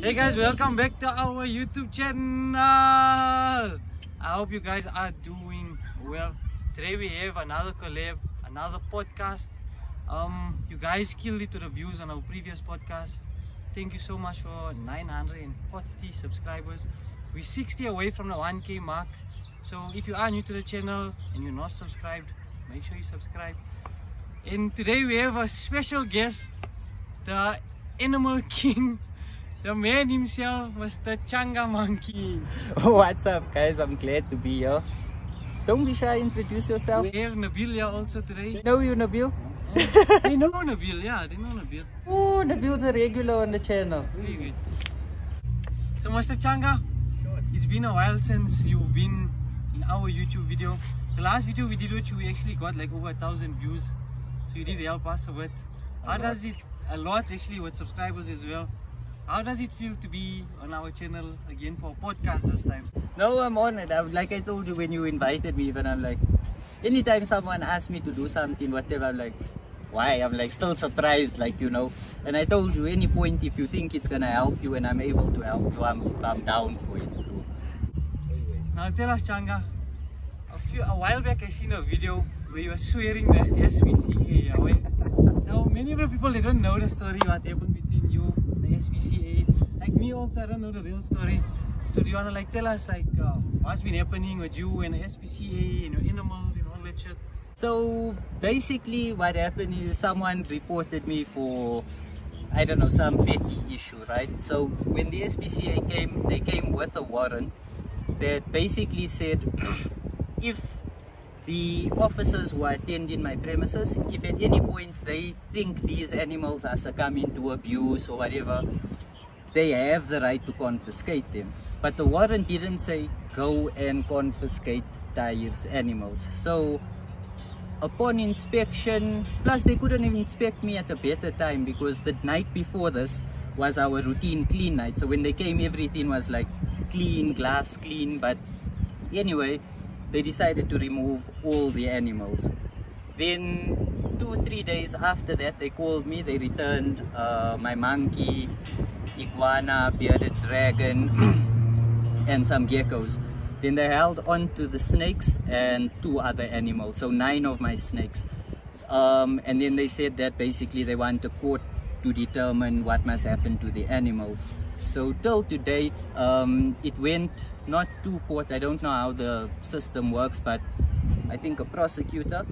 Hey guys, welcome back to our YouTube channel. I hope you guys are doing well. Today we have another collab, another podcast. You guys killed it to the views on our previous podcast. Thank you so much for 940 subscribers. We're 60 away from the 1K mark. So if you are new to the channel and you're not subscribed, make sure you subscribe. And today we have a special guest, the Animal King, the man himself, Mr. Changa Monkey. What's up, guys? I'm glad to be here. Don't be shy, introduce yourself. We have Nabil here also today. Know you, Nabil? They know Nabil, yeah, they know Nabil. Oh, Nabil's a regular on the channel. Very good. So, Mr. Changa, it's been a while since you've been in our YouTube video. The last video we did with you, we actually got like over 1,000 views. So you did help us a bit. How does it, a lot actually with subscribers as well. How does it feel to be on our channel again for a podcast this time? No, I'm honored. Like I told you when you invited me, even I'm like, anytime someone asks me to do something, whatever, I'm like, why? I'm like still surprised, like, you know. And I told you, any point if you think it's gonna help you and I'm able to help you, I'm down for it. Now tell us, Changa, a while back I seen a video where you were swearing the SPCA away. Now many of the people, they don't know the story what happened between you and the SPCA. Like me also, I don't know the real story. So do you wanna like tell us like what's been happening with you and the SPCA and your animals and all that shit? So basically what happened is someone reported me for, I don't know, some petty issue, right? So when the SPCA came, they came with a warrant that basically said if the officers who attend in my premises, if at any point they think these animals are succumbing to abuse or whatever, they have the right to confiscate them. But the warrant didn't say go and confiscate Tahir's animals. So upon inspection, plus they couldn't even inspect me at a better time because the night before this was our routine clean night. So when they came, everything was like clean, glass clean. But anyway, they decided to remove all the animals. Then 2-3 days after that, they called me. They returned my monkey, iguana, bearded dragon, and some geckos. Then they held on to the snakes and 2 other animals, so 9 of my snakes. And then they said that basically they want a court to determine what must happen to the animals. So till to date, it went not to court. I don't know how the system works, but I think a prosecutor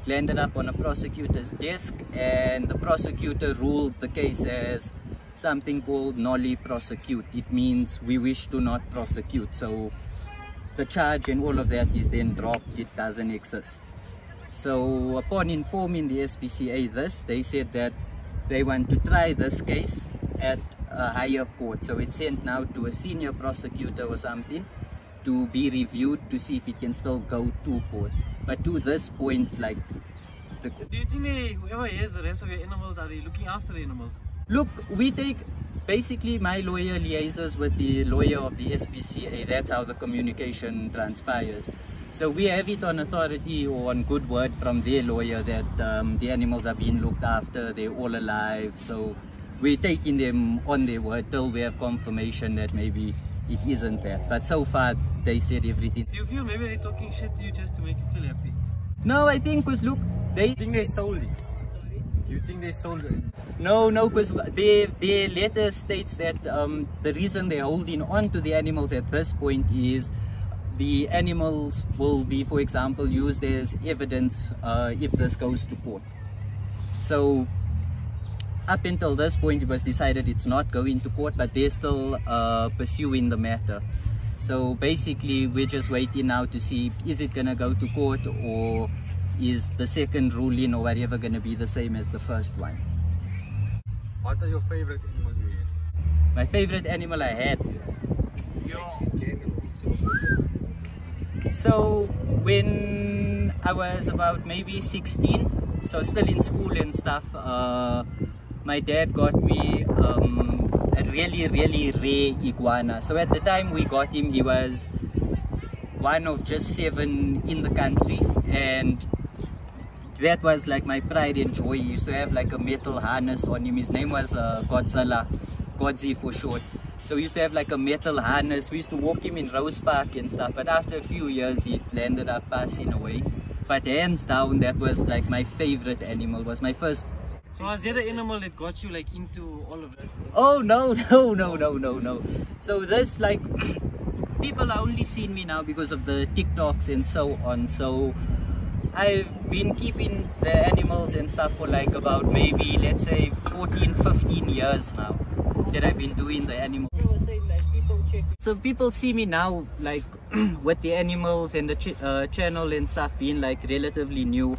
landed up on a prosecutor's desk, and the prosecutor ruled the case as something called nolli prosecute. It means we wish to not prosecute. So the charge and all of that is then dropped. It doesn't exist. So upon informing the SPCA this, they said that they want to try this case at a higher court. So it's sent now to a senior prosecutor or something to be reviewed to see if it can still go to court. But to this point, like, do you think whoever has the rest of your animals, are they looking after the animals? Look, we take, basically my lawyer liaises with the lawyer of the SPCA. That's how the communication transpires. So we have it on authority or on good word from their lawyer that the animals are being looked after, they're all alive. So we're taking them on their word till we have confirmation that maybe it isn't that. But so far, they said everything. Do you feel maybe they're talking shit to you just to make you feel happy? No, I think because look, they think they sold it. Sorry? Do you think they sold it? No, because their letter states that the reason they're holding on to the animals at this point is the animals will be, for example, used as evidence if this goes to court. So up until this point, it was decided it's not going to court, but they're still pursuing the matter. So basically, we're just waiting now to see, is it going to go to court, or is the second ruling or whatever going to be the same as the first one? What are your favorite animal you had? My favorite animal I had? So when I was about maybe 16, so still in school and stuff, my dad got me a really rare iguana. So at the time we got him, he was one of just 7 in the country, and that was like my pride and joy. He used to have like a metal harness on him. His name was Godzilla. Godzi for short. So we used to have like a metal harness. We used to walk him in Rose Park and stuff. But after a few years, he landed up passing away. But hands down, that was like my favorite animal. Was my first. So was there the animal that got you like into all of this? Oh no. So this, like, people are only seeing me now because of the TikToks and so on. So I've been keeping the animals and stuff for like about maybe, let's say, 14-15 years now that I've been doing the animals. So people see me now like with the animals and the channel and stuff being like relatively new.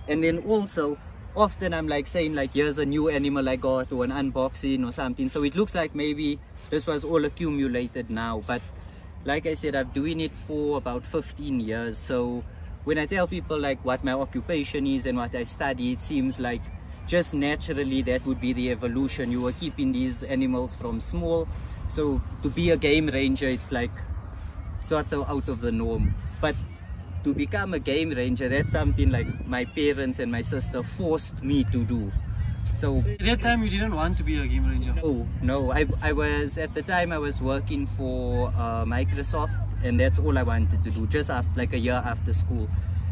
And then also often I'm like saying like, here's a new animal I got, or an unboxing or something. So it looks like maybe this was all accumulated now. But like I said, I've doing it for about 15 years. So when I tell people like what my occupation is and what I study, it seems like just naturally that would be the evolution. You were keeping these animals from small. So to be a game ranger, it's like, it's not so out of the norm. But to become a game ranger, that's something like my parents and my sister forced me to do. So at that time you didn't want to be a game ranger? No. I was, at the time I was working for Microsoft, and that's all I wanted to do, just after, like a year after school.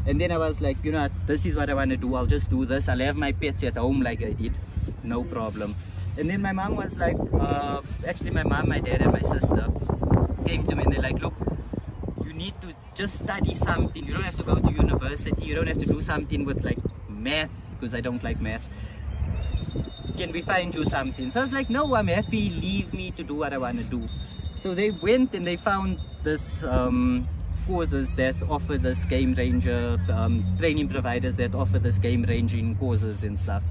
And then I was like, you know, this is what I want to do. I'll just do this. I'll have my pets at home like I did, no problem. And then my mom was like, actually my mom, my dad and my sister came to me and they're like, look, you need to just study something. You don't have to go to university. You don't have to do something with like math, because I don't like math. Can we find you something? So I was like, no, I'm happy. Leave me to do what I want to do. So they went and they found this courses that offer this game ranger, training providers that offer this game ranging courses and stuff.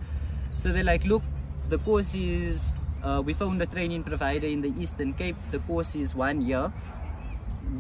So they're like, look, the course is, we found a training provider in the Eastern Cape. The course is 1 year.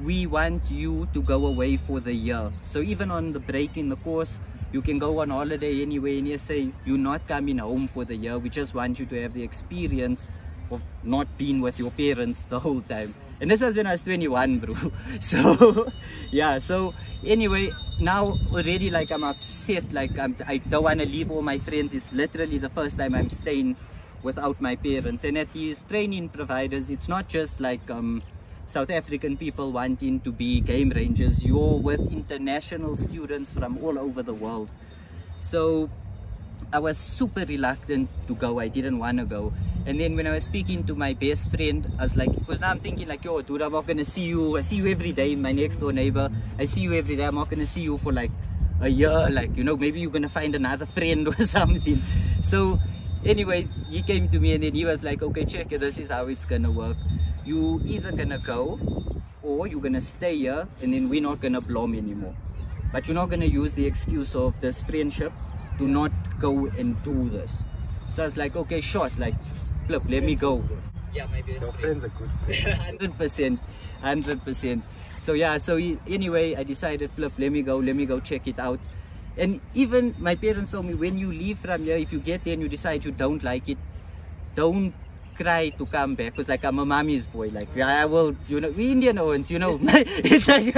We want you to go away for the year. So even on the break in the course, you can go on holiday anywhere and you say, you're not coming home for the year. We just want you to have the experience of not being with your parents the whole time. And this was when I was 21, bro. So yeah, so anyway, now already like I'm upset, like I don't want to leave all my friends. It's literally the first time I'm staying without my parents. And at these training providers, it's not just like South African people wanting to be game rangers. You're with international students from all over the world. So I was super reluctant to go. I didn't want to go. And then when I was speaking to my best friend, I was like, because now I'm thinking like, yo dude, I'm not gonna see you. I see you every day, my next door neighbor. I see you every day. I'm not gonna see you for like a year. Like, you know, maybe you're gonna find another friend or something. So anyway, he came to me and then he was like, okay, check it, this is how it's gonna work. You either gonna go or you're gonna stay here and then we're not gonna blom anymore. But you're not gonna use the excuse of this friendship to not go and do this. So I was like, okay, short, like, flip, let me go. Yeah, my best friends are good friends. 100%. So yeah, so anyway, I decided, flip, let me go check it out. And even my parents told me, when you leave from here, if you get there and you decide you don't like it, don't cry to come back, because like I'm a mommy's boy, like I will, you know, we Indian Owens, you know. It's like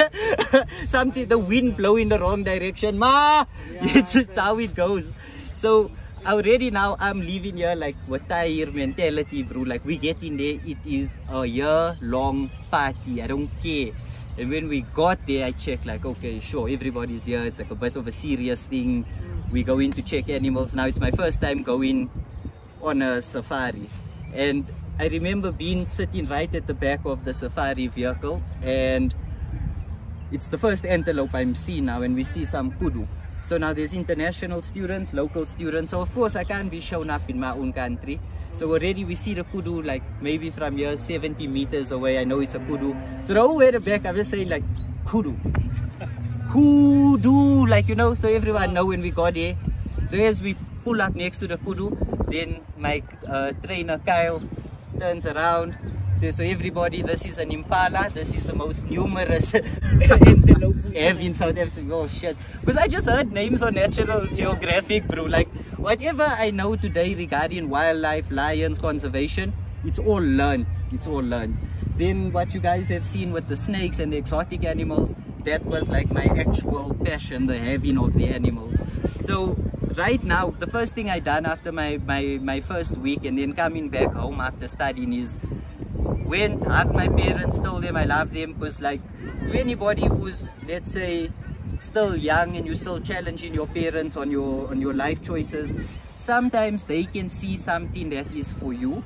something, the wind blow in the wrong direction, ma, it's how it goes. So already now I'm living here like with Tahir mentality, bro. Like we get in there, it is a year-long party, I don't care. And when we got there, I checked like, okay, sure, everybody's here, it's like a bit of a serious thing. We go in to check animals. Now it's my first time going on a safari. And I remember sitting right at the back of the safari vehicle, and it's the first antelope I'm seeing now, and we see some kudu. So now there's international students, local students, so of course I can't be shown up in my own country. So already we see the kudu like maybe from here 70 meters away. I know it's a kudu. So the whole way back I'm just saying like kudu, kudu, like, you know, so everyone know when we got there. So as we pull up next to the kudu, then my trainer Kyle turns around, says, so everybody, this is an impala, this is the most numerous antelope we have in South Africa. Oh shit, because I just heard names on National Geographic, bro. Like whatever I know today regarding wildlife, lions, conservation, it's all learned. It's all learned. Then what you guys have seen with the snakes and the exotic animals, that was like my actual passion, the having of the animals. So right now, the first thing I done after my first week and then coming back home after studying is went, hugged my parents, told them I love them, because like to anybody who's, let's say, still young and you're still challenging your parents on your life choices, sometimes they can see something that is for you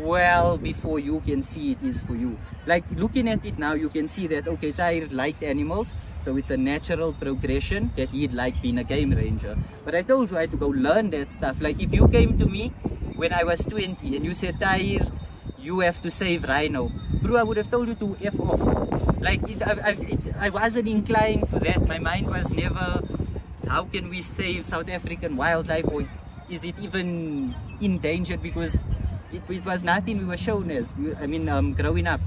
well before you can see it is for you. Like looking at it now, you can see that okay, Tahir liked animals, so it's a natural progression that he'd like being a game ranger. But I told you I had to go learn that stuff. Like if you came to me when I was 20 and you said, Tahir, you have to save rhino, bro, I would have told you to F off. Like I wasn't inclined to that. My mind was never, how can we save South African wildlife, or is it even endangered? Because it was nothing we were shown as. I mean, growing up,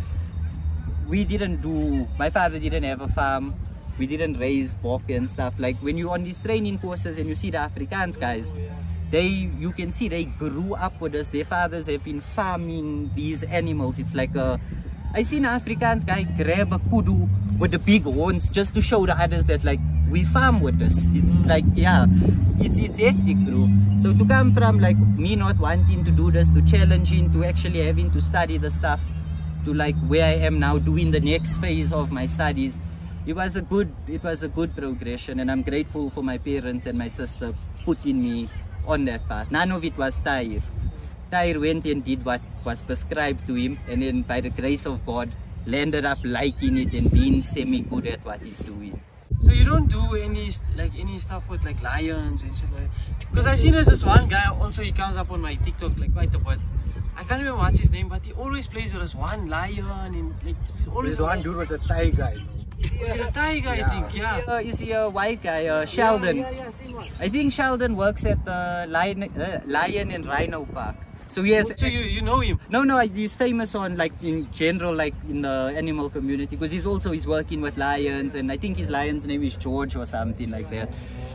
we didn't do, my father didn't have a farm, we didn't raise bok and stuff. Like when you're on these training courses and you see the Afrikaans guys, you can see they grew up with us. Their fathers have been farming these animals. It's like I seen an Afrikaans guy grab a kudu with the big horns just to show the others that like we farm with this. It's like, yeah, it's hectic, bro. So to come from like me not wanting to do this, to challenging, to actually having to study the stuff, to like where I am now doing the next phase of my studies, it was a good progression, and I'm grateful for my parents and my sister putting me on that path. None of it was Tahir. Tahir went and did what was prescribed to him, and then by the grace of God landed up liking it and being semi-good at what he's doing. So you don't do any stuff with like lions and shit like that? Because I seen there's this one guy also, he comes up on my TikTok like quite a bit. I can't remember what's his name, but he always plays with this one lion and like he's always. There's one dude with a Thai guy. Is he a Thai guy? Yeah. I think, yeah. Is he a white guy? Sheldon. Yeah, same one. I think Sheldon works at the Lion and Rhino Park. So he has. So you know him? No, he's famous on like in general, like in the animal community, because he's working with lions, and I think his lion's name is George or something like that.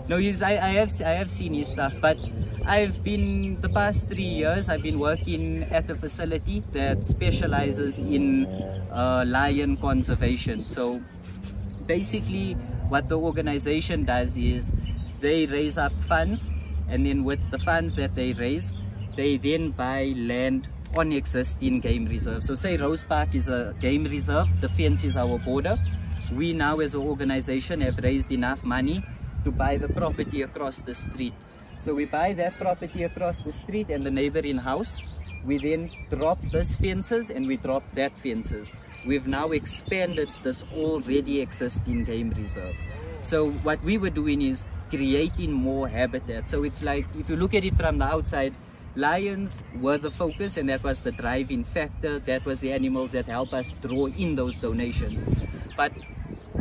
No, I have seen his stuff, but I've been, the past 3 years, I've been working at a facility that specializes in lion conservation. So basically what the organization does is they raise up funds, and then with the funds that they raise, they then buy land on existing game reserves. So say Rose Park is a game reserve, the fence is our border. We now as an organization have raised enough money to buy the property across the street. So we buy that property across the street and the neighboring house. We then drop these fences and we drop that fences. We've now expanded this already existing game reserve. So what we were doing is creating more habitat. So it's like, if you look at it from the outside, lions were the focus, and that was the driving factor. That was the animals that help us draw in those donations. But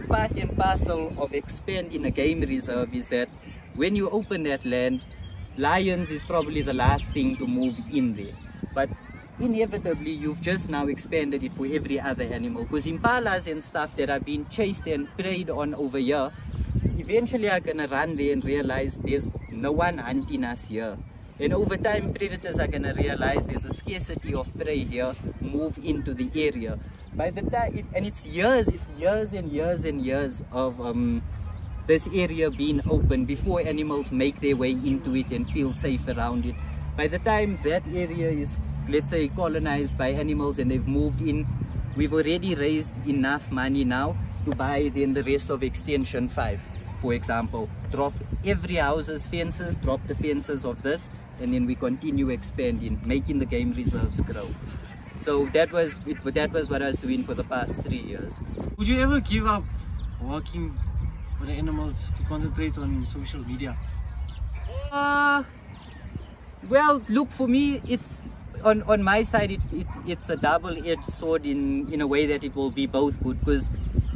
part and parcel of expanding a game reserve is that when you open that land, lions is probably the last thing to move in there. But inevitably, you've just now expanded it for every other animal, because impalas and stuff that are being chased and preyed on over here, eventually are gonna run there and realize there's no one hunting us here. And over time, predators are gonna realize there's a scarcity of prey here, move into the area. By the time, it's years and years and years of this area being open before animals make their way into it and feel safe around it. By the time that area is, let's say, colonized by animals and they've moved in, we've already raised enough money now to buy then the rest of Extension 5. For example, drop every house's fences, drop the fences of this, and then we continue expanding, making the game reserves grow. So that was what I was doing for the past 3 years. Would you ever give up working with the animals to concentrate on social media? Well, look, for me, it's on my side, it's a double-edged sword in a way that it will be both good, because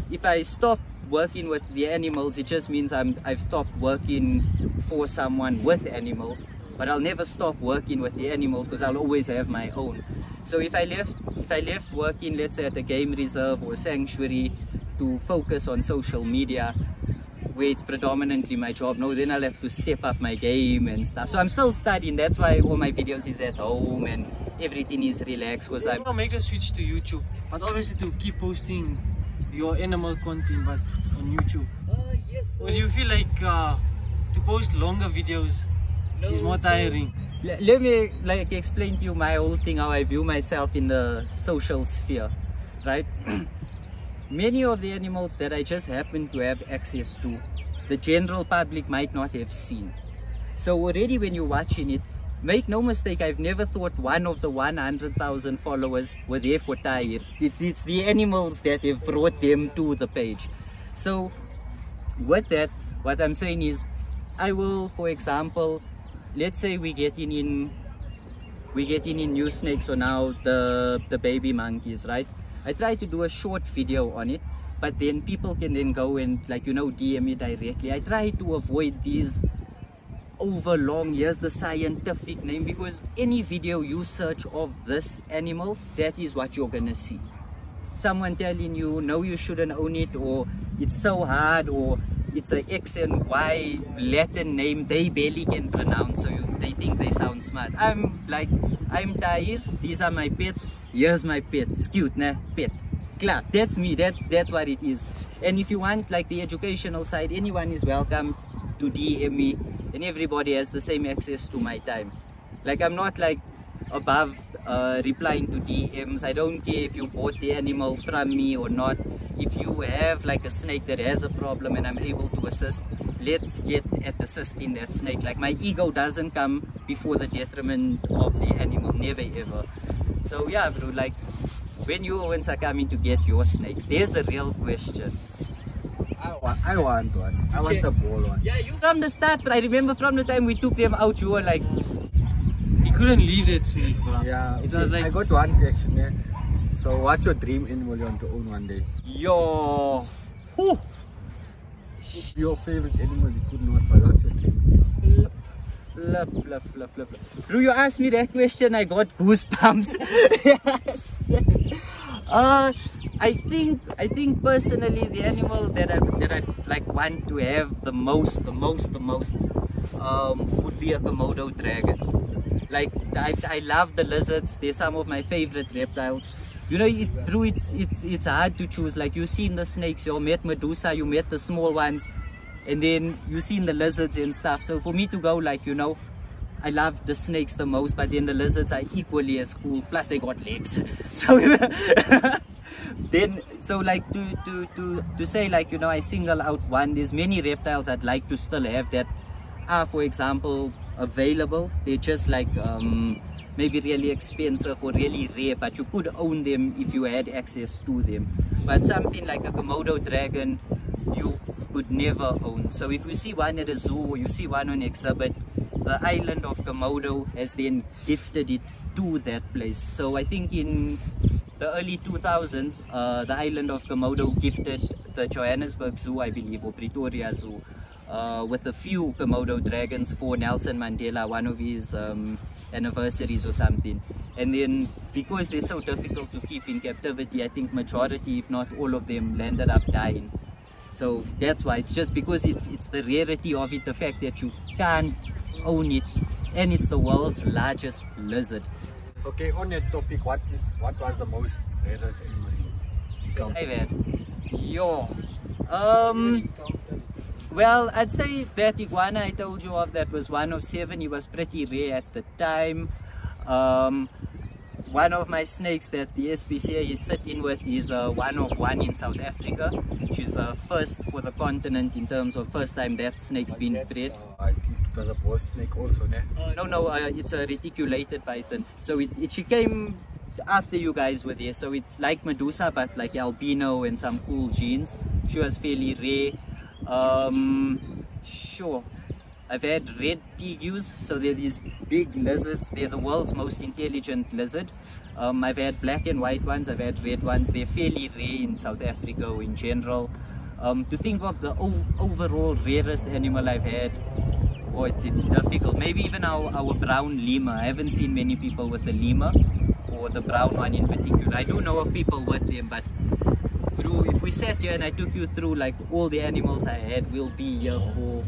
if I stop working with the animals, it just means I've stopped working for someone with animals. But I'll never stop working with the animals, because I'll always have my own. So if I left working, let's say at a game reserve or sanctuary, to focus on social media, where it's predominantly my job, no, then I'll have to step up my game and stuff. So I'm still studying. That's why all my videos is at home and everything is relaxed, because I'm gonna make the switch to YouTube, but obviously to keep posting your animal content, but on YouTube. Yes. Would you feel like to post longer videos It's more tiring. Let me like explain to you my whole thing, how I view myself in the social sphere, right? Many of the animals that I just happen to have access to, the general public might not have seen. So already when you're watching it, make no mistake, I've never thought one of the 100,000 followers were there for Tahir. It's the animals that have brought them to the page. So with that, what I'm saying is, I will, for example, let's say we're getting in new snakes, or now the baby monkeys, right? I try to do a short video on it, but then people can then go and, like, you know, DM me directly. I try to avoid these over long, here's the scientific name, because any video you search of this animal, that is what you're gonna see. Someone telling you, no, you shouldn't own it, or it's so hard, or it's a X and Y Latin name they barely can pronounce, so they think they sound smart. I'm like, I'm Tahir, these are my pets, here's my pet, it's cute, nah, pet. Klar, that's me, that's what it is. And if you want like the educational side, anyone is welcome to DM me, and everybody has the same access to my time. Like, I'm not like above replying to DMs. I don't care if you bought the animal from me or not. If you have like a snake that has a problem and I'm able to assist, let's get at assisting that snake. Like, my ego doesn't come before the detriment of the animal, never ever. So yeah, bro, like, when you Owens are coming to get your snakes, there's the real question. I want one. I want the ball one. Yeah, you from the start, but I remember from the time we took them out, you were like, He couldn't leave that snake, bro. Yeah, It was like, I got one question here. So what's your dream animal you want to own one day? yo, whew. Your favorite animal you could not, but what's your dream? Fluff. Bro, you asked me that question, I got goosebumps. yes. I think personally the animal that I like want to have the most would be a Komodo dragon. Like, I love the lizards. They're some of my favorite reptiles. You know, it's hard to choose. Like, you've seen the snakes, you met Medusa, you met the small ones, and then you've seen the lizards and stuff. So for me to go, like, you know, I love the snakes the most, but then the lizards are equally as cool. Plus they got legs. So then, so like to say, like, you know, I single out one. There's many reptiles I'd like to still have that are, for example, available. They're just like maybe really expensive or really rare, but you could own them if you had access to them. But something like a Komodo dragon, you could never own. So if you see one at a zoo or you see one on exhibit, the island of Komodo has then gifted it to that place. So I think in the early 2000s, the island of Komodo gifted the Johannesburg Zoo, I believe, or Pretoria Zoo, with a few Komodo dragons for Nelson Mandela, one of his anniversaries or something. And then because they're so difficult to keep in captivity, I think majority, if not all of them, landed up dying. So that's why, it's just because it's the rarity of it, the fact that you can't own it, and it's the world's largest lizard. Okay, on that topic, what was the most rarest animal you encountered? I've had? Yo, well, I'd say that iguana I told you of, that was one of 7. He was pretty rare at the time. One of my snakes that the SPCA is sitting with is one of 1 in South Africa. She's the first for the continent in terms of first time that snake's been bred. I think it was a bull snake also, ne? No, it's a reticulated python. So she came after you guys were there. So it's like Medusa, but like albino and some cool genes. She was fairly rare. Sure. I've had red tegus, so they're these big lizards. They're the world's most intelligent lizard. I've had black and white ones, I've had red ones. They're fairly rare in South Africa or in general. To think of the overall rarest animal I've had, oh, it's difficult. Maybe even our brown lemur. I haven't seen many people with the lemur, or the brown one in particular. I do know of people with them, but if we sat here and I took you through like all the animals I had, we'll be here for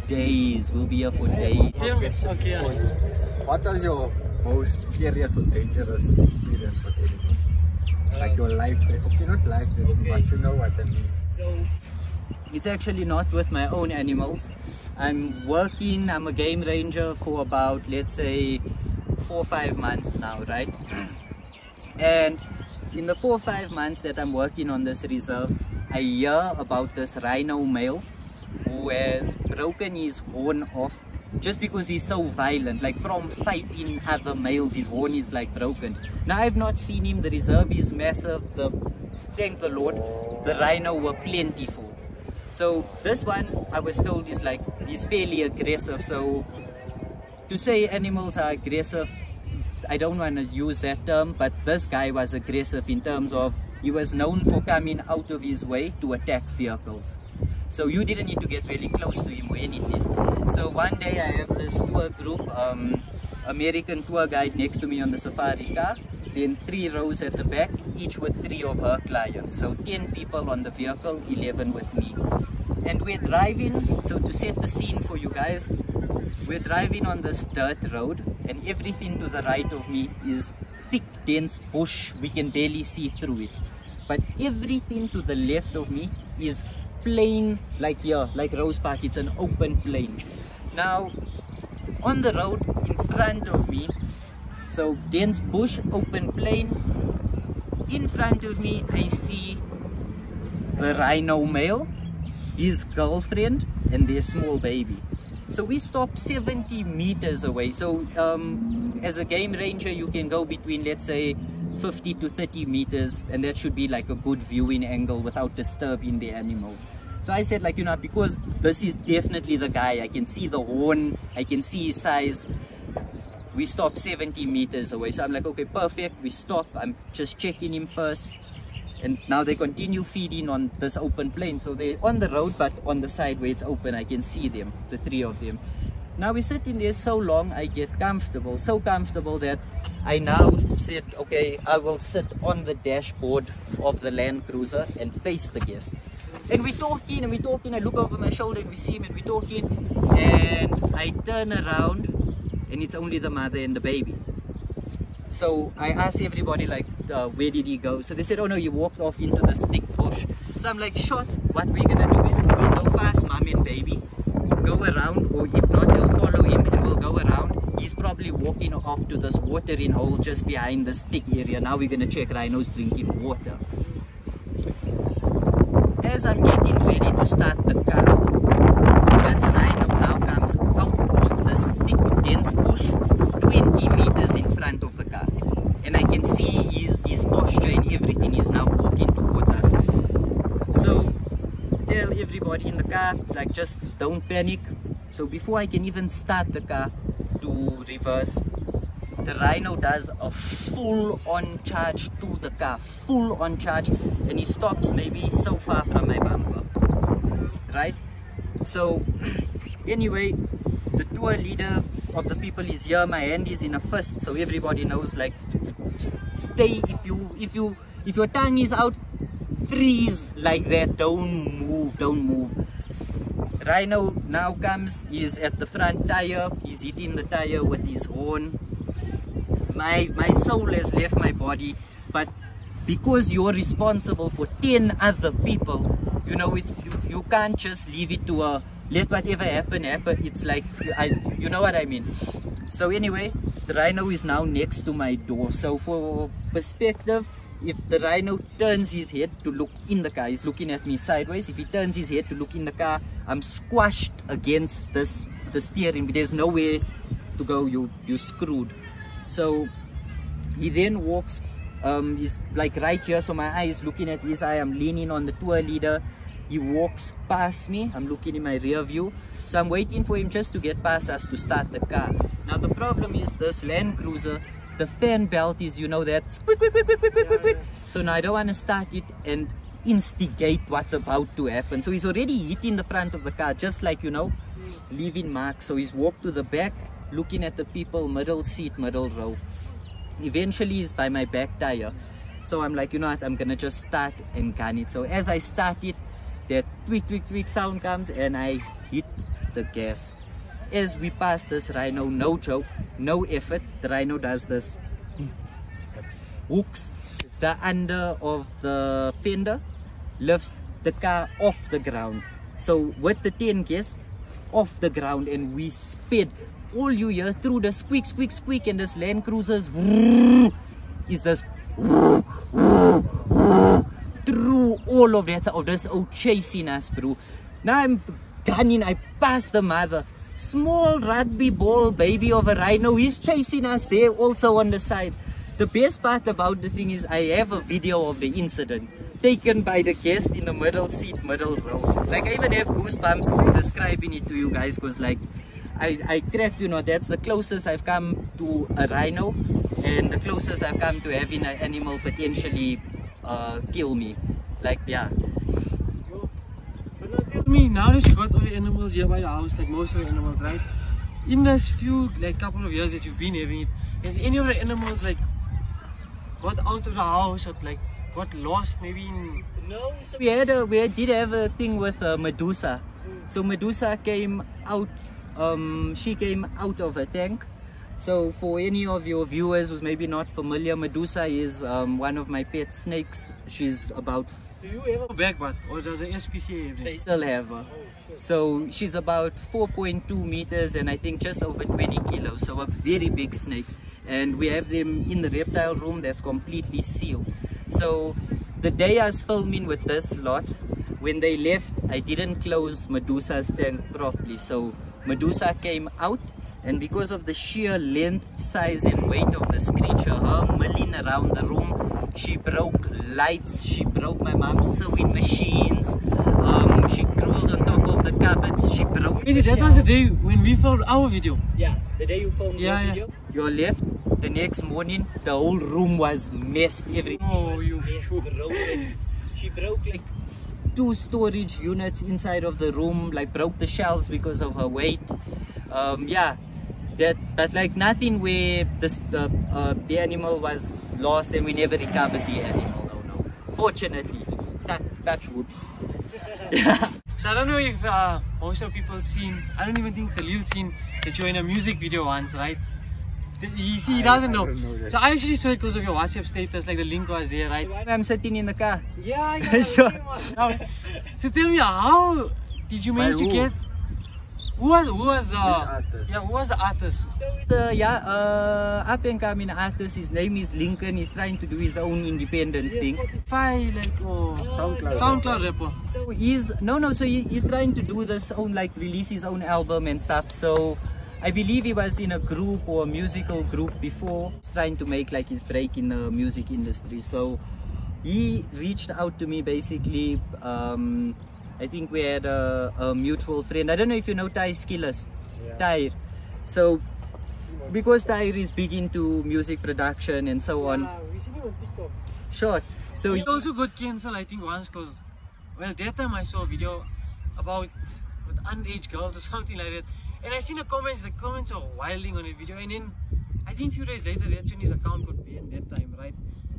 days. We'll be here for days. Okay. What was your most scariest or dangerous experience with animals? Like your life threat? Okay, not life threat, but you know what I mean. So it's actually not with my own animals. I'm a game ranger for about, let's say, 4 or 5 months now, right? And in the 4 or 5 months that I'm working on this reserve, I hear about this rhino male who has broken his horn off just because he's so violent, like from fighting other males. His horn is like broken. Now I've not seen him. The reserve is massive. Thank the Lord, the rhino were plentiful. So this one, I was told, is like, he's fairly aggressive. So to say animals are aggressive, I don't want to use that term, but this guy was aggressive in terms of he was known for coming out of his way to attack vehicles. So you didn't need to get really close to him or anything. So one day I have this tour group, American tour guide next to me on the safari car, then 3 rows at the back, each with 3 of her clients. So 10 people on the vehicle, 11 with me. And we're driving, so to set the scene for you guys, we're driving on this dirt road, and everything to the right of me is thick, dense bush. We can barely see through it. But everything to the left of me is plain, like here, like Rose Park. It's an open plain. Now, on the road in front of me, so dense bush, open plain. In front of me, I see the rhino male, his girlfriend, and their small baby. So we stopped 70 meters away. So as a game ranger, you can go between, let's say, 50 to 30 meters, and that should be like a good viewing angle without disturbing the animals. So I said, like, you know, because this is definitely the guy, I can see the horn, I can see his size. We stopped 70 meters away. So I'm like, okay, perfect. We stop. I'm just checking him first. And now they continue feeding on this open plain. So they're on the road, but on the side where it's open, I can see them, the 3 of them. Now we're sitting there so long, I get comfortable. So comfortable that I now said, okay, I will sit on the dashboard of the Land Cruiser and face the guest. And we're talking and we're talking. I look over my shoulder and we see him and we're talking. And I turn around and it's only the mother and the baby. So I asked everybody, like, where did he go? So they said, oh no, he walked off into this thick bush. So I'm like, shot, what we're gonna do is we'll go past mom and baby, go around, or if not, they'll follow him and we'll go around. He's probably walking off to this watering hole just behind this thick area. Now we're gonna check rhinos drinking water. As I'm getting ready to start the car, this rhino now comes out of this thick, dense bush, 20 meters in front of the car. And I can see his posture and everything is now walking towards us. So, tell everybody in the car, like, just don't panic. So before I can even start the car to reverse, the rhino does a full-on charge to the car, full-on charge, and he stops maybe so far from my bumper, right? So anyway, the tour leader of the people is here. My hand is in a fist, so everybody knows, like, stay. If your tongue is out, freeze like that. Don't move, don't move. Rhino now comes, he's at the front tire, he's hitting the tire with his horn. My soul has left my body, but because you're responsible for 10 other people, you know, you can't just leave it to let whatever happen. It's like, you know what I mean. So anyway, the rhino is now next to my door. So for perspective, if the rhino turns his head to look in the car, he's looking at me sideways. If he turns his head to look in the car, I'm squashed against the steering. There's nowhere to go. You're screwed. So he then walks, he's like right here, so my eye is looking at his eye. I'm leaning on the tour leader. He walks past me. I'm looking in my rear view. So I'm waiting for him just to get past us to start the car. Now the problem is this Land Cruiser, the fan belt is, you know, that quick, quick, quick, quick, quick, quick, quick, quick. So now I don't want to start it and instigate what's about to happen. So he's already hitting the front of the car, just like, you know, leaving marks. So he's walked to the back, looking at the people, middle seat, middle row. Eventually he's by my back tire. So I'm like, you know what, I'm gonna just start and gun it. So as I start it, that tweak, tweak, tweak sound comes and I hit the gas. As we pass this rhino, no joke, no effort, the rhino does this, hooks the under of the fender, lifts the car off the ground. So with the 10 guests off the ground, and we sped. All you hear through the squeak, squeak, squeak, and this Land Cruiser's is this through all of that, of this old chasing us, bro. Now I'm done in. I passed the mother. Small rugby ball baby of a rhino. He's chasing us there also on the side. The best part about the thing is I have a video of the incident taken by the guest in the middle seat, middle row. Like, I even have goosebumps describing it to you guys, because like I cracked, you know. That's the closest I've come to a rhino, and the closest I've come to having an animal potentially kill me. Like, yeah. But now tell me, now that you got all the animals here by your house, like most of the animals, right? In this few, like, couple of years that you've been having it, has any of the animals like got out of the house or like got lost maybe in... No, so we did have a thing with Medusa. So Medusa came out, she came out of a tank. So for any of your viewers who's maybe not familiar, Medusa is one of my pet snakes. She's about... Do you ever go back, but or does the SPCA have them? They still have her. So she's about 4.2 meters and I think just over 20 kilos. So a very big snake. And we have them in the reptile room that's completely sealed. So the day I was filming with this lot, when they left, I didn't close Medusa's tank properly. So Medusa came out, and because of the sheer length, size and weight of this creature, her milling around the room, she broke lights, she broke my mom's sewing machines, she crawled on top of the cupboards, she broke... Wait, that was the day when we filmed our video? Yeah, the day you filmed your video. You're left. The next morning, the whole room was messed. Everything was messed, broken. She broke like 2 storage units inside of the room, like broke the shelves because of her weight. Yeah, but like nothing where the animal was lost and we never recovered the animal. No. Fortunately, touch wood. Yeah. So I don't know if most of people seen, I don't even think Khalil seen that you're in a music video once, right? He doesn't know. So I actually saw it because of your WhatsApp status, like the link was there, right? I'm sitting in the car. Yeah, sure. So tell me, how did you manage to get... Who was the artist? Yeah, who was the artist? So it's up and coming artist. His name is Lincoln. He's trying to do his own independent thing. Spotify, like, or SoundCloud rapper. So he's he's trying to do this own, like, release his own album and stuff. So I believe he was in a group or a musical group before. He's trying to make like his break in the music industry. So he reached out to me basically. I think we had a mutual friend. I don't know if you know Ty Skillist. Yeah. Tyre. So because Tyre is big into music production and so on. We seen him on TikTok. Sure. So he also got cancelled, I think, once because, well, that time I saw a video about with underage girls or something like that. And I seen the comments were wilding on the video, and then I think a few days later that's when his account got banned that time, right?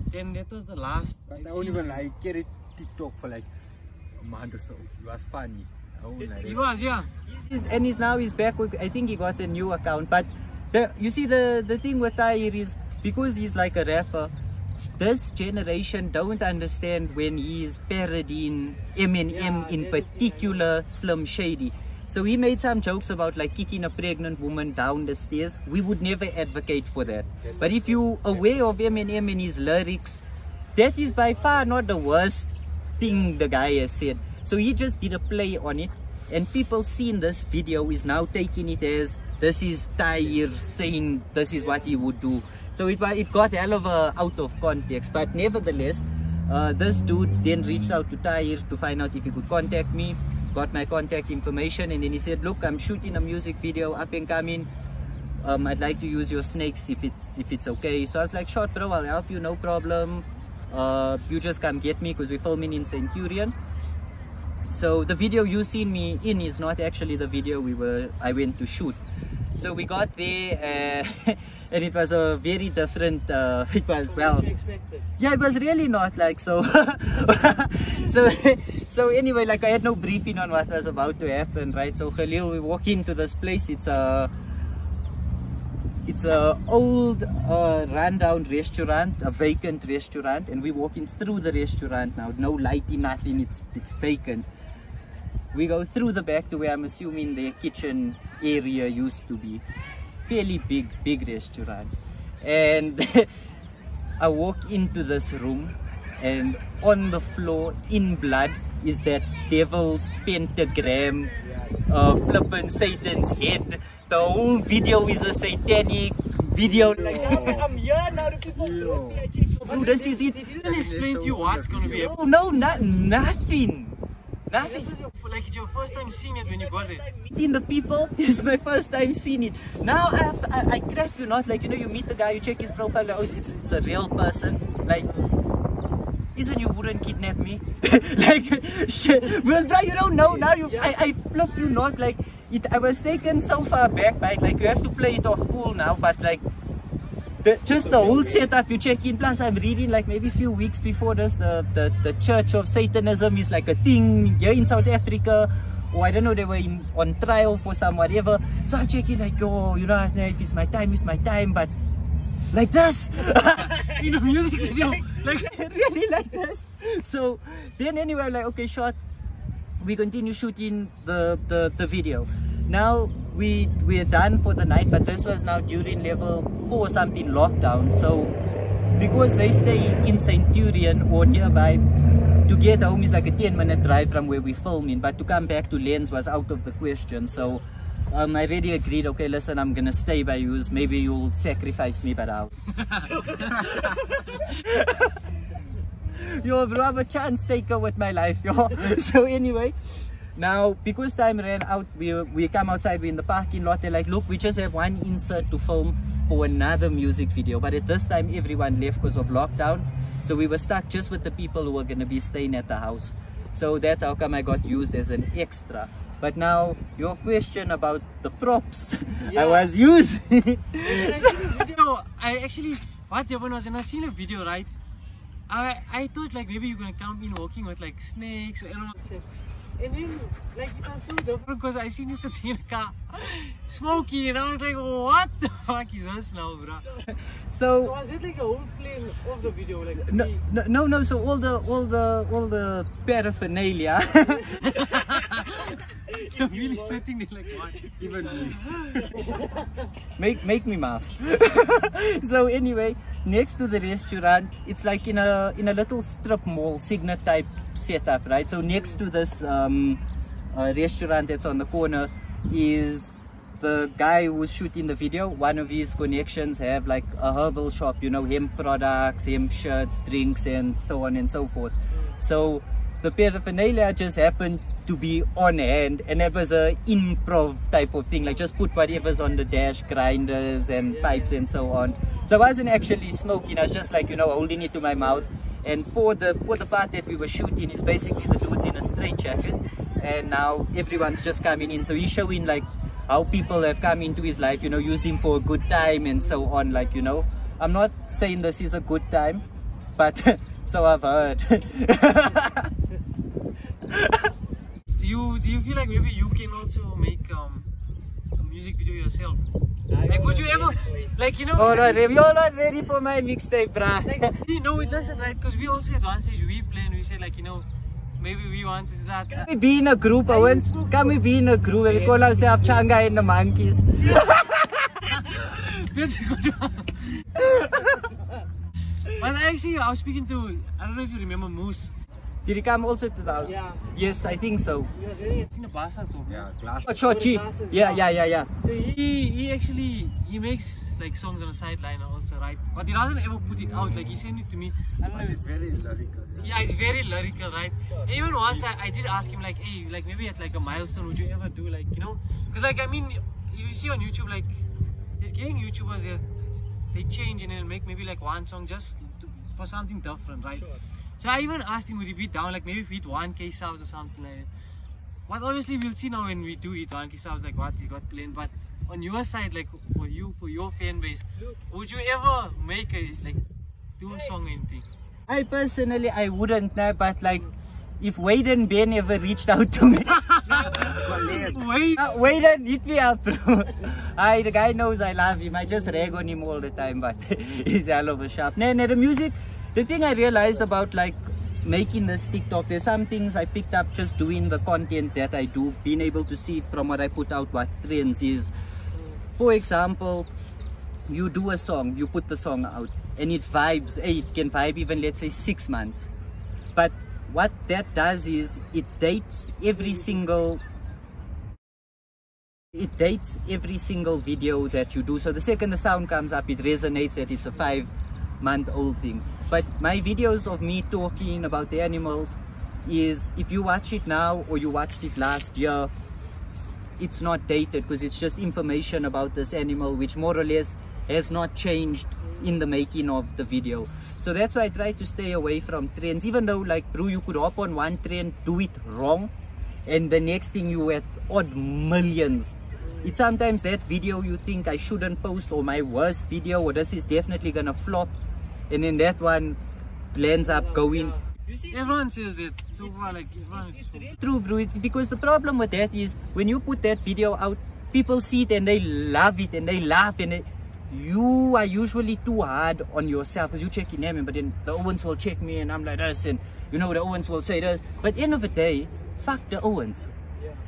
Then that was the last. But I only even like carried TikTok for like a month or so. It was funny. He was, yeah. And he's back with, I think he got a new account. But you see the thing with Tyre is, because he's like a rapper, this generation don't understand when he's parodying Eminem, in particular Slim Shady. So he made some jokes about like kicking a pregnant woman down the stairs. We would never advocate for that. But if you're aware of Eminem and his lyrics, that is by far not the worst thing the guy has said. So he just did a play on it, and people seeing this video is now taking it as this is Tyre saying this is what he would do. So it got hell of a out of context. But nevertheless, this dude then reached out to Tyre to find out if he could contact me. Got my contact information, and then he said, look, I'm shooting a music video, up and coming. I'd like to use your snakes if it's okay. So I was like, sure bro, I'll help you, no problem. You just come get me, because we're filming in Centurion. So the video you seen me in is not actually the video I went to shoot. So we got there and it was a very different, it was, well, yeah, it was really not like so. so anyway, like I had no briefing on what was about to happen, right? So Khalil, we walk into this place, it's a It's a old rundown restaurant, a vacant restaurant, and we're walking through the restaurant now. No lighting, nothing. It's vacant. We go through the back to where I'm assuming their kitchen area used to be. Fairly big restaurant. And I walk into this room, and on the floor in blood is that devil's pentagram, flippin' Satan's head. The whole video is a satanic video. Like, I'm here now, the people drop me, I check. Oh, this is it. They didn't explain to you what's gonna be. No, nothing. Nothing. Like, it's your first time seeing it when you got it. Meeting the people is my first time seeing it. Now I crap you not, like, you know, you meet the guy, you check his profile, like, oh, it's a real person. Like, isn't you wouldn't kidnap me? Like, shit. Bro, you don't know now. I flip you not, like, I was taken so far back, right? Like, you have to play it off cool now, but like, just the whole setup you check in. Plus, I'm reading like maybe a few weeks before this, the Church of Satanism is like a thing here in South Africa, or I don't know, they were on trial for some whatever. So I'm checking like, oh, you know, if it's my time, it's my time, but like this. You know, music video, like really like this. So then anyway, like, okay, shot. We continue shooting the video. Now we're done for the night, but this was now during level 4 something lockdown. So because they stay in Centurion or nearby, to get home is like a 10-minute drive from where we're filming, but to come back to Lens was out of the question. So I already agreed, okay, listen, I'm gonna stay by you, maybe you'll sacrifice me, but out. Yo, bro, I have a chance taker with my life, yo. So anyway, now because time ran out, we come outside, we're in the parking lot. They're like, look, we just have one insert to film for another music video, but at this time everyone left because of lockdown, so we were stuck just with the people who were going to be staying at the house. So that's how come I got used as an extra. But now your question about the props, yeah. I was using. I actually, what happened was, and I seen a video, right? I thought like maybe you're gonna come in walking with like snakes or shit. And then like it was so different because I seen you sitting in a car smoking, and I was like, what the fuck is this now, bro? So was it like a whole plan of the video, like no, so all the paraphernalia. You're really sitting there like, what? Even me. Make me laugh. So anyway, next to the restaurant, it's like in a little strip mall, Signet type setup, right? So next to this restaurant that's on the corner is the guy who was shooting the video. One of his connections have like a herbal shop, you know, hemp products, hemp shirts, drinks, and so on and so forth. So the paraphernalia just happened to be on hand, and it was a improv type of thing, like just put whatever's on the dash, grinders and pipes and so on. So I wasn't actually smoking, I was just like, you know, holding it to my mouth. And for the part that we were shooting, it's basically the dude's in a straitjacket, and now everyone's just coming in, so he's showing like how people have come into his life, you know, used him for a good time and so on. Like, you know, I'm not saying this is a good time, but so I've heard. Do you feel like maybe you can also make a music video yourself? Like, would you ever, like, you know? Oh no, you're not ready for my mixtape, bruh. Like, you know, it doesn't, right? Because we also at one stage we planned, we said like, you know, maybe we want to start. Can we be in a group, Owens? Can we be in a group and we call ourselves Changa and the Monkeys? That's a good one. But actually, I was speaking to, I don't know if you remember Moose. Did he come also to the house? Yeah. Yes, I think so. He was wearing a basa top. Yeah, glass. Oh, Chochi. Yeah. So he actually, he makes like songs on the sideline also, right? But he doesn't ever put it out. Like, he sent it to me. I don't know. It's very lyrical. Yeah, it's very lyrical, right? And even once I did ask him like, hey, like maybe at like a milestone, would you ever do like, you know? Because like, I mean, you see on YouTube, like, there's gang YouTubers that they change and then make maybe like one song just for something different, right? Sure. So I even asked him, would he be down, like maybe if we hit 1K subs or something like that. But obviously we'll see now when we do hit 1K subs, like what he got planned. But on your side, like for you, for your fan base, would you ever make a, like, do a song or anything? I personally, I wouldn't know, but like, if Wade and Ben ever reached out to me. Wait. Wait and hit me up, bro. The guy knows I love him. I just rag on him all the time, but he's hell of a sharp. The music, the thing I realized about like making this TikTok, there's some things I picked up just doing the content that I do, being able to see from what I put out what trends is. For example, you do a song, you put the song out, and it vibes, it can vibe even, let's say, 6 months. But what that does is it dates every single video that you do. So the second the sound comes up, it resonates that it's a 5-month-old thing. But my videos of me talking about the animals is, if you watch it now or you watched it last year, it's not dated because it's just information about this animal which more or less has not changed in the making of the video. So that's why I try to stay away from trends, even though, like, bro, you could hop on one trend, do it wrong, and the next thing you at odd millions. It's sometimes that video you think I shouldn't post, or my worst video, or this is definitely gonna flop, and then that one lands up going. Everyone says that. So far, like, True, bro. Because the problem with that is when you put that video out, people see it and they love it and they laugh, and you are usually too hard on yourself because you checking them, but then the Owens will check me and I'm like this, and you know the Owens will say this. But at the end of the day, fuck the Owens.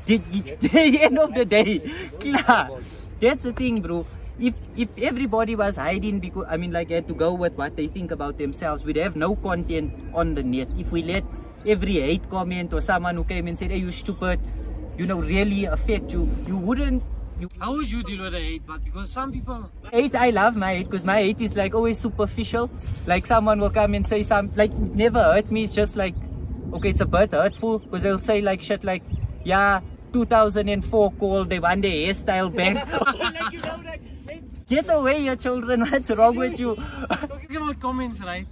At the end of the day, klar. That's the thing, bro. If everybody was hiding because, I mean, like, had to go with what they think about themselves, we'd have no content on the net. If we let every hate comment or someone who came and said, hey, you stupid, you know, really affect you, you wouldn't. How would you deal with the hate? But because some people hate, I love my hate because my hate is like always superficial. Like someone will come and say something, like, never hurt me. It's just like, okay, it's a bit hurtful because they'll say like shit like, yeah, 2004 call, they want their hairstyle back. Like, you know, like, get away, your children. What's wrong with you? Talking about comments, right?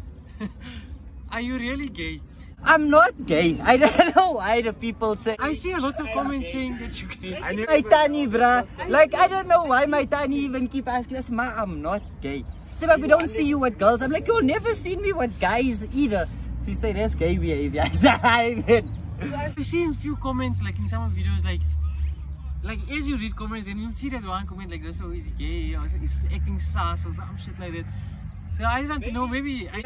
Are you really gay? I'm not gay. I don't know why the people say. I see a lot of comments saying that you're gay. My tani, bruh. Like, I don't know why my tani even keep asking us, ma, I'm not gay. Say, but we don't see you with girls. I'm like, you'll never seen me with guys either. She say, that's gay behavior. I said, I've seen a few comments, like in some videos, like as you read comments, then you'll see that one comment like this, oh, he's gay, or he's acting sus, or some shit like that. So I just want to know, maybe I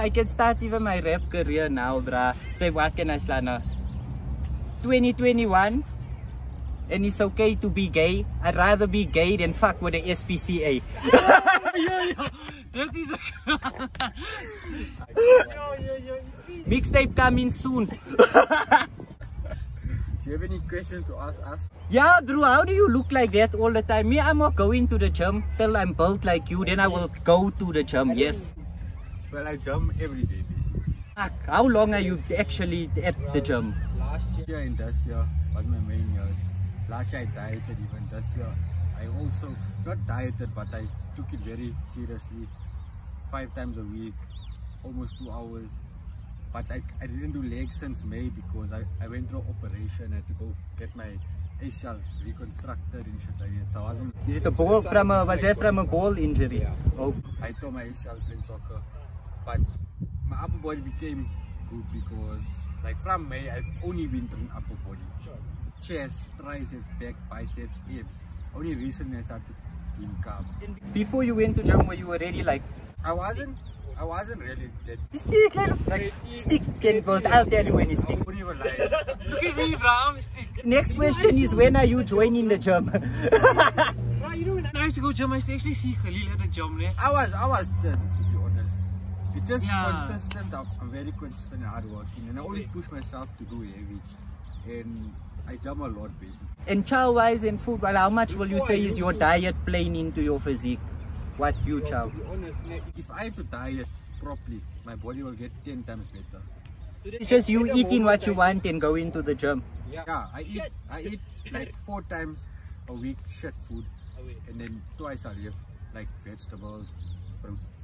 can start even my rap career now, bruh. Say, what can I start now? 2021, and it's okay to be gay. I'd rather be gay than fuck with the SPCA. That is a mixtape coming soon. Do you have any questions to ask us? Yeah, bro, how do you look like that all the time? Me, I'm not going to the gym till I'm built like you, then I will go to the gym, yes. Well, I jump every day, basically. Fuck, how long are you actually at the gym? Last year and this year was my main years. Last year I dieted, even this year I also, not dieted, but I took it very seriously. 5 times a week, almost 2 hours. But I didn't do legs since May because I went through an operation. I had to go get my ACL reconstructed and shit like that. So I wasn't. Is it a ball from a, was that from a ball injury? Yeah. Oh. I tore my ACL playing soccer. But my upper body became good because, like, from May I've only been doing upper body. Chest, triceps, back, biceps, abs. Only recently I started doing calves. Before you went to gym, were you already like? I wasn't really dead. Stick, like stick. I'll tell you when you stick. I wouldn't even lie. Look at me, bro, I'm stick. Next question is, when are you joining the gym? I used to go gym, I used to actually see Khalil at the gym, ne? I was dead, to be honest. It's just consistent. I'm very consistent and hardworking, and I always push myself to do heavy. And I jump a lot, basically. And chow-wise and food, well, how much will you say is your diet playing into your physique? What you chow? If I have to diet properly, my body will get 10 times better. It's just you eating what you want and going to the gym. Yeah, I eat like 4 times a week shit food, and then twice I live like vegetables,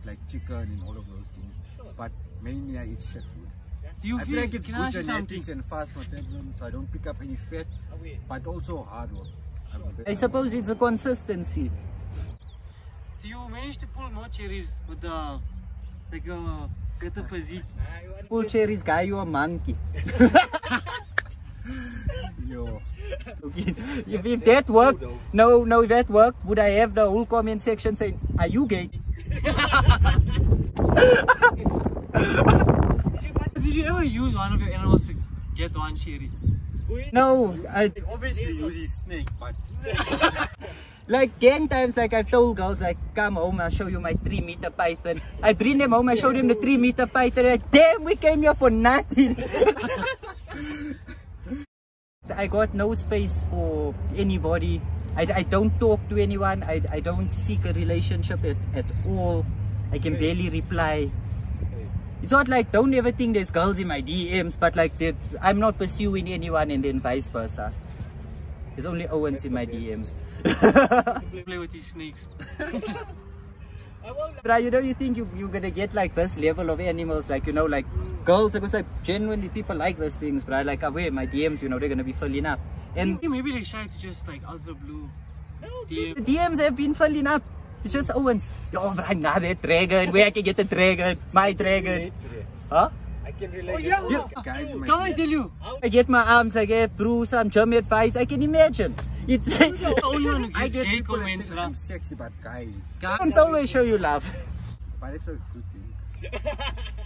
like chicken and all of those things. But mainly I eat shit food. So you I feel like it's good genetics and fast metabolism, so I don't pick up any fat, but also hard work. I suppose it's a consistency. Do you manage to pull more cherries with the, like, get the physique? Pull cherries, guy, you a monkey. Yo, If that worked, if that worked, would I have the whole comment section saying, "Are you gay?" Did you ever use one of your animals to get one cherry? No, I obviously use his snake, but like gang times, like I've told girls, like, come home, I'll show you my 3-meter python. I bring them home, I show them the 3-meter python, like, damn, we came here for nothing. I got no space for anybody. I don't talk to anyone. I don't seek a relationship at all. I can barely reply. It's not like, don't ever think there's girls in my DMs, but like I'm not pursuing anyone, and then vice versa. There's only Owens in my DMs. Play with these snakes. But you think you're gonna get like this level of animals, like, like girls, because like genuinely people like those things, but I like aware my DMs, they're gonna be filling up. And maybe they're shy to just like out of the blue. the DMs have been filling up. It's just Owens. Yo, bro, nah, that dragon. Where I can get a dragon? My dragon. Huh? I can relate. Oh, yeah. Guys, come I tell you. I get my arms, I get through some Germ advice. I can imagine. It's the only one who I gets get gay people comments. that say I'm sexy, but guys, Owens always show you love. but it's a good thing.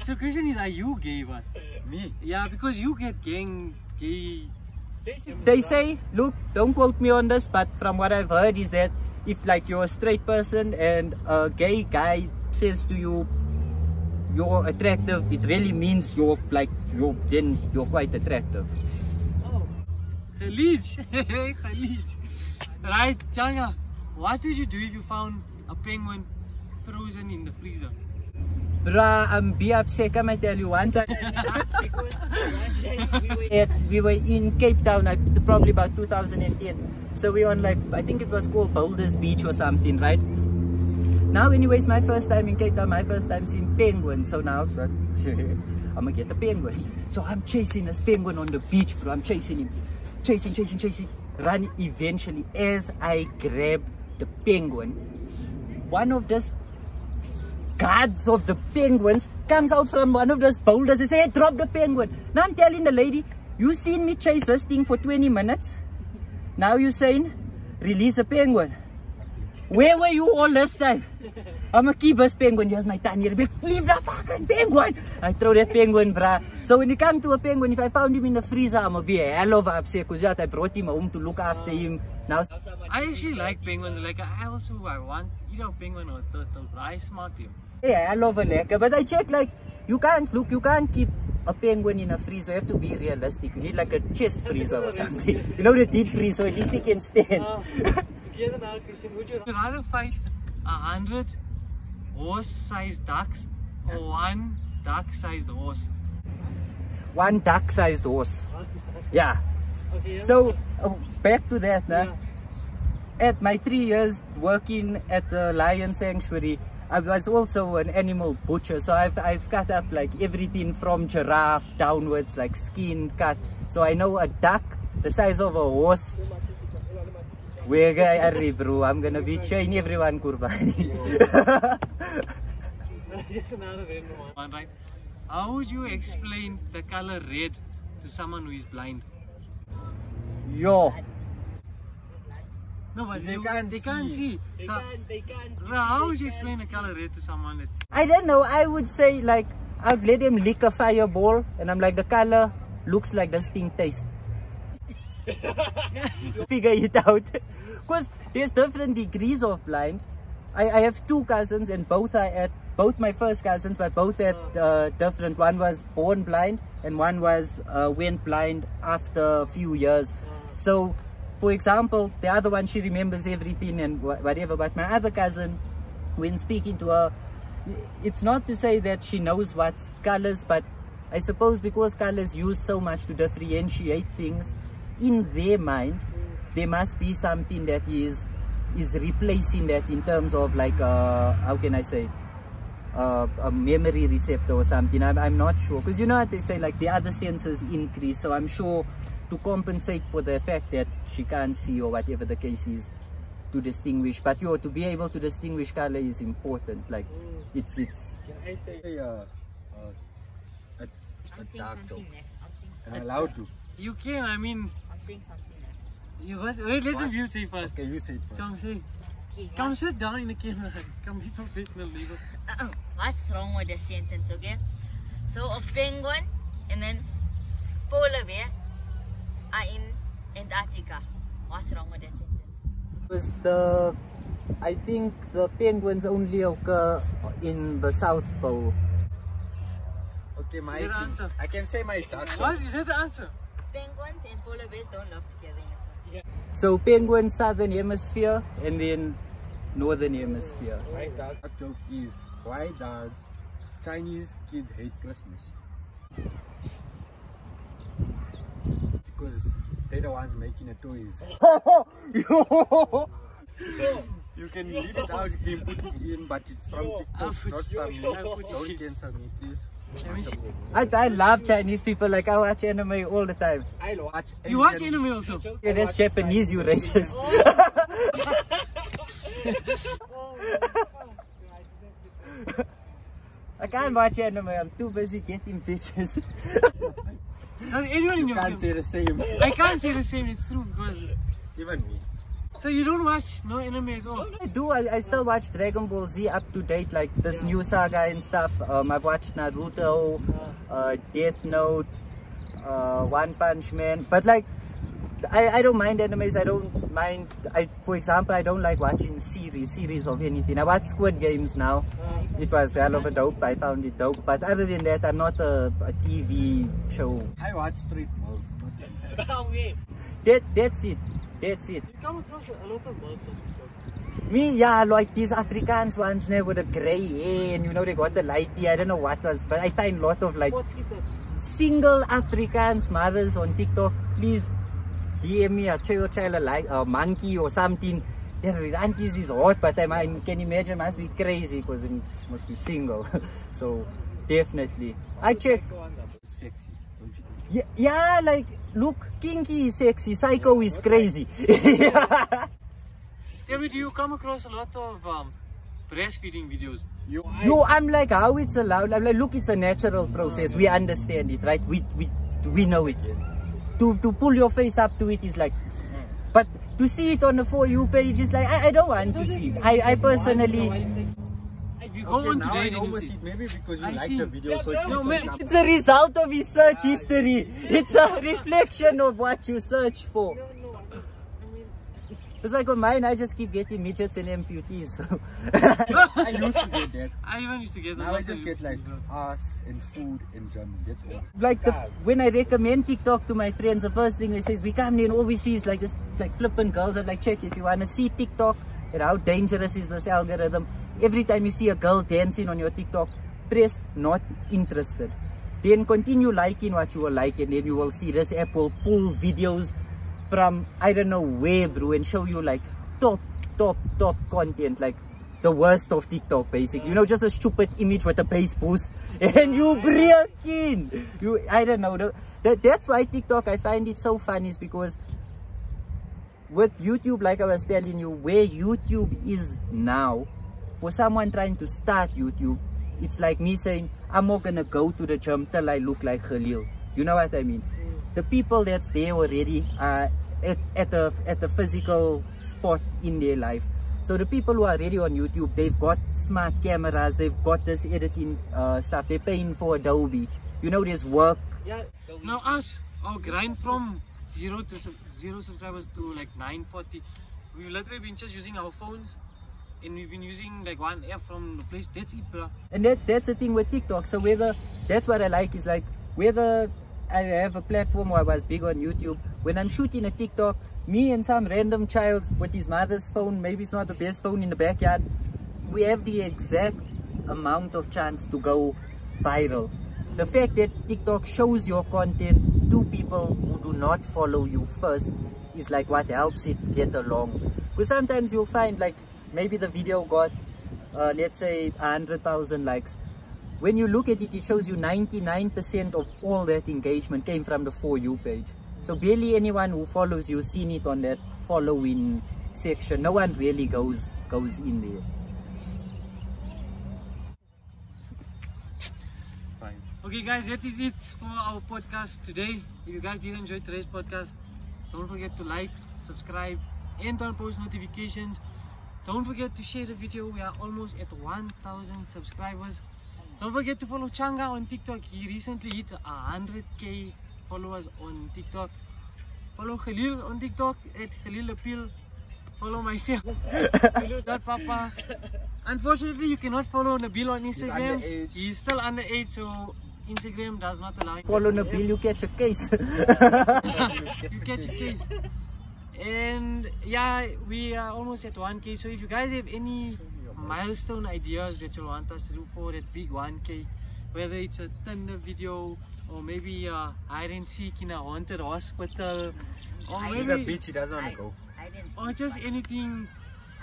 So question is, are you gay? But Me? yeah, because you get gay. They say, look, don't quote me on this, but from what I've heard is that if like you're a straight person and a gay guy says to you, you're attractive, it really means you're quite attractive. Oh, Khalij. Khalij. Right, Changa, what would you do if you found a penguin frozen in the freezer? Bruh, I'm be upset, can I tell you one time? We were in Cape Town, probably about 2010. So we were on like, I think it was called Boulders Beach or something, right? Now anyways, my first time in Cape Town, my first time seeing penguins. So now, I'm gonna get the penguin. So I'm chasing this penguin on the beach, bro. I'm chasing him. Chasing. Run eventually. As I grab the penguin, one of this guards of the penguins comes out from one of those boulders and says, "Hey, drop the penguin." Now I'm telling the lady, you seen me chase this thing for 20 minutes? Now you're saying, release a penguin. Where were you all this time? I'm gonna keep this penguin. Here's my tiny big, leave the fucking penguin. I throw that penguin, bruh. So when it comes to a penguin, if I found him in the freezer, I'm gonna be a hell of a upset because I brought him home to look after him. Now I actually like penguins. Like I want either a penguin or a turtle. I smart him. yeah, I love a lekker, but I check like you can't keep a penguin in a freezer. You have to be realistic. You need like a chest freezer or something. The deep freeze, so at least he can stand. Here's another question. Would you rather fight 100 horse-sized ducks or one duck-sized horse? One duck-sized horse. Yeah. Okay. So back to that, nah. At my 3 years working at the lion sanctuary, I was also an animal butcher. So I've cut up like everything from giraffe downwards, like skin cut. So I know a duck the size of a horse. Where guy bro, I'm gonna be chain everyone kurbani. Just another random one, right? How would you explain the color red to someone who is blind? Yo. No, but They can't see. They can't. How would you explain the color red to someone that... I don't know, I would say like, I'd let them lick a fireball and I'm like, the color looks like this thing tastes. Figure it out. Because there's different degrees of blind. I have two cousins and both my first cousins, but both at different. One was born blind and one was went blind after a few years. So for example, the other one, she remembers everything and whatever, but my other cousin, when speaking to her, it's not to say that she knows what's colors, but I suppose because colors use so much to differentiate things, in their mind there must be something that is replacing that in terms of like how can I say, a memory receptor or something. I'm not sure, because you know what they say, like the other senses increase, so I'm sure to compensate for the fact that she can't see or whatever the case is, to distinguish. But to be able to distinguish color is important. Like it's Can I say a dark joke? Am I allowed to? You can, I mean... I'm saying something next. You what? Wait, let the view say first. Okay, you say it first. Come say. Okay, Come sit down in the camera. Come be professional, legal. what's wrong with the sentence, okay? So a penguin and then polar bear are in Antarctica. What's wrong with that sentence? Because I think the penguins only occur in the South Pole. Okay, my Is that the answer? I can say my thoughts. What? Is that the answer? Penguins and polar bears don't live together in the sun. So penguins, Southern Hemisphere, and then Northern Hemisphere. My dark joke is, why does Chinese kids hate Christmas? Because they're the ones making the toys. You can leave it out, you can put it in, but it's from TikTok, not from me. Don't cancel me, please. I love Chinese people, like I watch anime all the time. I watch Asian. You watch anime also? Yeah, that's Japanese, you racist. I can't watch anime, I'm too busy getting bitches. Does anyone in your Can't say the same. I can't say the same, it's true because... Even me. So you don't watch no anime at all? I do, I still watch Dragon Ball Z up to date, like this new saga and stuff. I've watched Naruto, Death Note, One Punch Man, but like, I don't mind animes, I don't mind, for example, I don't like watching series of anything. I watch Squid Games now. It was hell of a dope, I found it dope, but other than that, I'm not a TV show. I watch Street Mode. That's it. That's it. You come across a lot of MILFs on TikTok. Me, yeah, like these Afrikaans ones there with the grey hair and you know they got the lighty, I don't know what was, but I find a lot of like single Afrikaans mothers on TikTok. Please DM me a child like a monkey or something. Yeah, with aunties is hot, but I can imagine must be crazy because it must be single. So definitely. I check. Sexy, don't you think? Yeah, like look, kinky is sexy, psycho is crazy. Tell me, do you come across a lot of breastfeeding videos? Yo, I'm like, how it's allowed? I'm like, look, it's a natural process. We understand it, right? We know it. To pull your face up to it is like, but to see it on the For You page is like, I don't want to see it. I personally. If you go on now today, I then know you it, see. maybe because you I like see. the video, so No, man. It's a result of his search history. It's a reflection of what you search for. It's like on mine, I just keep getting midgets and amputees. So. I used to get that. I even used to get Now I just get like ass and food and German. That's all. Like when I recommend TikTok to my friends, the first thing they say is we come there and all we see is like this like flippant girls. I'm like, check if you want to see TikTok and how dangerous is this algorithm. Every time you see a girl dancing on your TikTok, press not interested. Then continue liking what you will like, and then you will see this app will pull videos from I don't know where, bro, and show you like top content, like the worst of TikTok basically. You know, just a stupid image with a bass boost and you break in. I don't know. That's why TikTok, I find it so fun, is because with YouTube, like I was telling you, where YouTube is now, for someone trying to start YouTube, it's like me saying, I'm not gonna go to the gym till I look like Khalil. You know what I mean? The people that's there already are at a physical spot in their life. So the people who are already on YouTube, they've got smart cameras, they've got this editing stuff, they're paying for Adobe. You know, there's work. Yeah. Now us, our grind from zero subscribers to like 940. We've literally been just using our phones, and we've been using like one app from the place. That's it, bro. And that's the thing with TikTok. So that's what I like, is like whether I have a platform where I was big on YouTube, when I'm shooting a TikTok, me and some random child with his mother's phone, maybe it's not the best phone in the backyard, we have the exact amount of chance to go viral. The fact that TikTok shows your content to people who do not follow you first is like what helps it get along. Because sometimes you'll find like maybe the video got let's say 100,000 likes. When you look at it, it shows you 99% of all that engagement came from the For You page. So barely anyone who follows you seen it on that following section. No one really goes in there. Fine. Okay guys, that is it for our podcast today. If you guys did enjoy today's podcast, don't forget to like, subscribe and turn on post notifications. Don't forget to share the video. We are almost at 1,000 subscribers. Don't forget to follow Changa on TikTok. He recently hit 100k followers on TikTok. Follow Khalil on TikTok at Khalil Appeal. Follow myself, Khalil.papa. Unfortunately, you cannot follow Nabil on Instagram. He's still underage, so Instagram does not allow him. Follow Nabil, you catch a case. You catch a case. And yeah, we are almost at 1k. So if you guys have any milestone ideas that you want us to do for that big 1k, whether it's a Tinder video or maybe hide and seek in a haunted hospital, or He's maybe a bitch, he doesn't want to go. or just anything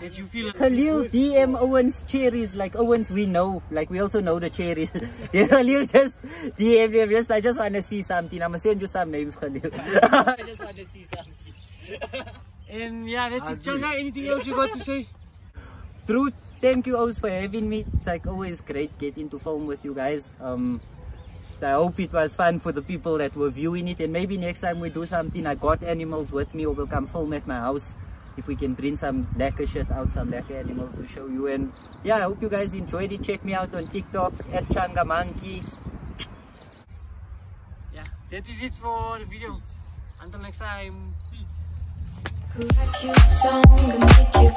that you feel. Khalil DM Owens cherries, like Owens we know, like we also know the cherries. Yeah, Khalil just DM them, just I just want to see something. I'm gonna send you some names, Khalil. I just want to see something. And yeah, that's it. Changa, anything else you got to say? Truth, thank you Oz for having me. It's like always great getting to film with you guys. I hope it was fun for the people that were viewing it, and maybe next time we do something, I got animals with me, or we'll come film at my house if we can bring some lekker shit out, some lekker animals to show you. And yeah, I hope you guys enjoyed it. Check me out on TikTok at Changa Monkey. Yeah, that is it for the video. Until next time, peace. Write you a song and make you